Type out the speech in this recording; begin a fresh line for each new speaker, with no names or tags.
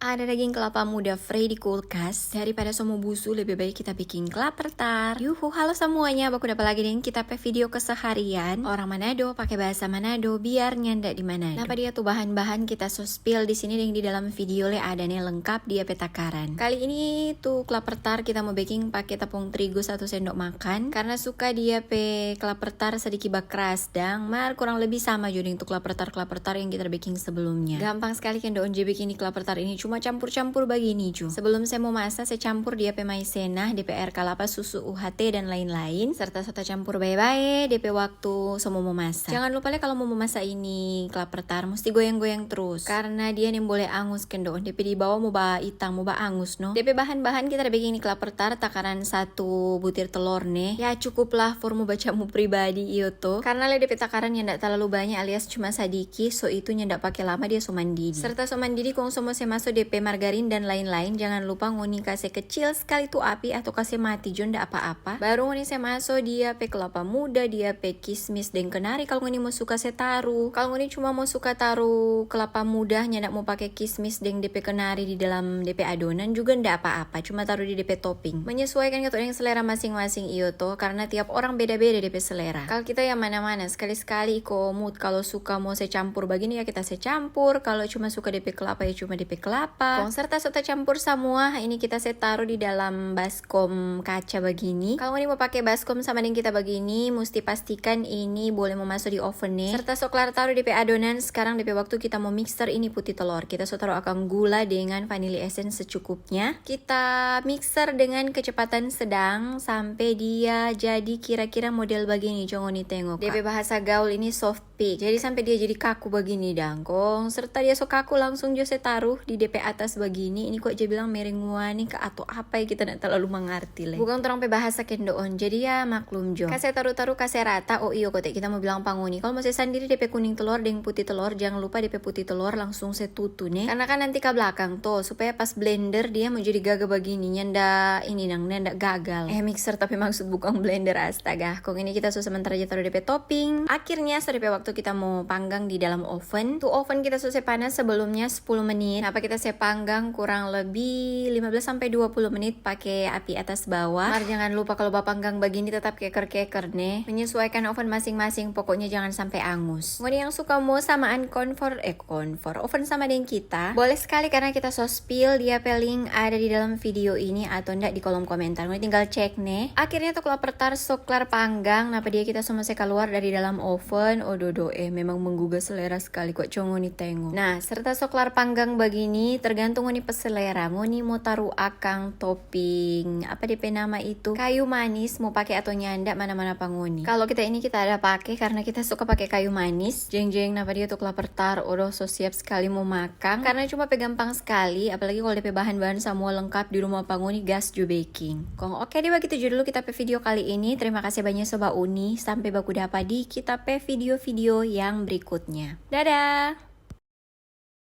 Ada daging kelapa muda free di kulkas. Daripada semua busu, lebih baik kita bikin kelapa tart. Yuhu, halo semuanya, baku dapat lagi dengan kita video keseharian orang Manado pakai bahasa Manado biar nyandak di Manado. Napa dia tuh bahan-bahan kita so spill di sini yang di dalam video le ada nih lengkap dia petakaran. Kali ini tuh kelapa tart kita mau baking pakai tepung terigu 1 sendok makan karena suka dia pe kelapa tart sedikit keras dan kurang lebih sama juga untuk kelapa tart yang kita baking sebelumnya. Gampang sekali kan doon je bikin ini kelapa tart ini. Cuma campur-campur begini cu. Sebelum saya mau masak, saya campur dia pe maizena, DPR kelapa, susu, UHT dan lain-lain. Serta serta campur baik-baik DP waktu semua mau masak. Jangan lupa kalau mau memasak ini kelapa tart mesti goyang-goyang terus. Karena dia nih boleh angus kendon. DP di bawah mau ba itang, mau ba angus no. DP bahan-bahan kita bikin ini kelapa tart takaran 1 butir telur nih. Ya cukuplah for mau bacamu pribadi iyo tuh. Karena le DP takaran yang ndak terlalu banyak alias cuma sadiki, so itu ndak pakai lama dia so mandidi. Serta so mandidi kong semua saya masuk DP margarin dan lain-lain. Jangan lupa ngoni kasih kecil sekali tuh api atau kasih mati jonda apa-apa. Baru ngoni saya masuk dia pe kelapa muda, dia pe kismis dan kenari. Kalau ngoni mau suka saya taruh. Kalau ngoni cuma mau suka taruh kelapa muda, ndak mau pakai kismis dan DP kenari di dalam DP adonan juga ndak apa-apa. Cuma taruh di DP topping. Menyesuaikan ke yang selera masing-masing iyo tuh karena tiap orang beda-beda DP selera. Kalau kita yang mana-mana sekali-sekali iko mood. Kalau suka mau saya campur begini ya kita saya campur. Kalau cuma suka DP kelapa ya cuma DP kelapa. Serta serta campur semua. Ini kita saya taruh di dalam baskom kaca begini. Kalau ini mau pakai baskom sama dengan kita begini, mesti pastikan ini boleh mau masuk di oven nih. Serta soklar taruh DP adonan. Sekarang DP waktu kita mau mixer ini putih telur. Kita so taruh akan gula dengan vanilla essence secukupnya. Kita mixer dengan kecepatan sedang sampai dia jadi kira-kira model begini. Jangan tengok. DP bahasa gaul ini soft peak. Jadi sampai dia jadi kaku begini dangkong. Serta dia so kaku langsung saya taruh di DP atas begini. Ini kok aja bilang merenguani ke atau apa ya kita tidak terlalu mengerti lah. Bukan terang pe bahasa kendoon. Jadi ya maklum jo. Kasih taruh kasih rata. Oh iyo kote kita mau bilang panguni. Kalau mau saya sendiri DP kuning telur dengan putih telur, jangan lupa DP putih telur langsung saya tutu nih. Karena kan nanti ke belakang tuh supaya pas blender dia mau jadi gagah begini. Nyanda ini nanda gagal. Mixer tapi maksud bukan blender astaga. Kong ini kita sementara aja taruh DP topping. Akhirnya so DP waktu kita mau panggang di dalam oven. Tuh oven kita selesai panas sebelumnya 10 menit. Apa kita saya panggang kurang lebih 15-20 menit pakai api atas bawah. Jangan lupa kalau bapak panggang begini tetap keker-keker nih. Menyesuaikan oven masing-masing, pokoknya jangan sampai angus. Ngoni yang suka mau samaan konfor oven sama dengan kita, boleh sekali karena kita so spill dia link ada di dalam video ini atau enggak di kolom komentar. Ngoni tinggal cek nih. Akhirnya tuh kelapa tart soklar panggang. Napa dia kita semua keluar dari dalam oven. Ododo memang menggugah selera sekali kok ngoni tengok. Nah, serta soklar panggang begini tergantung ngoni peselera. Ngoni mau taruh akang topping apa DP nama itu kayu manis mau pakai atau nyanda mana-mana pangoni. Kalau kita ini kita ada pakai karena kita suka pakai kayu manis. Jeng-jeng napa dia tuh kelapa tart udah so siap sekali mau makan karena cuma gampang sekali apalagi kalau DP bahan-bahan semua lengkap di rumah pangoni gas jo baking. Kong oke deh begitu dulu kita pe video kali ini. Terima kasih banyak Sobat Uni. Sampai baku dapat di kita pe video-video yang berikutnya. Dadah.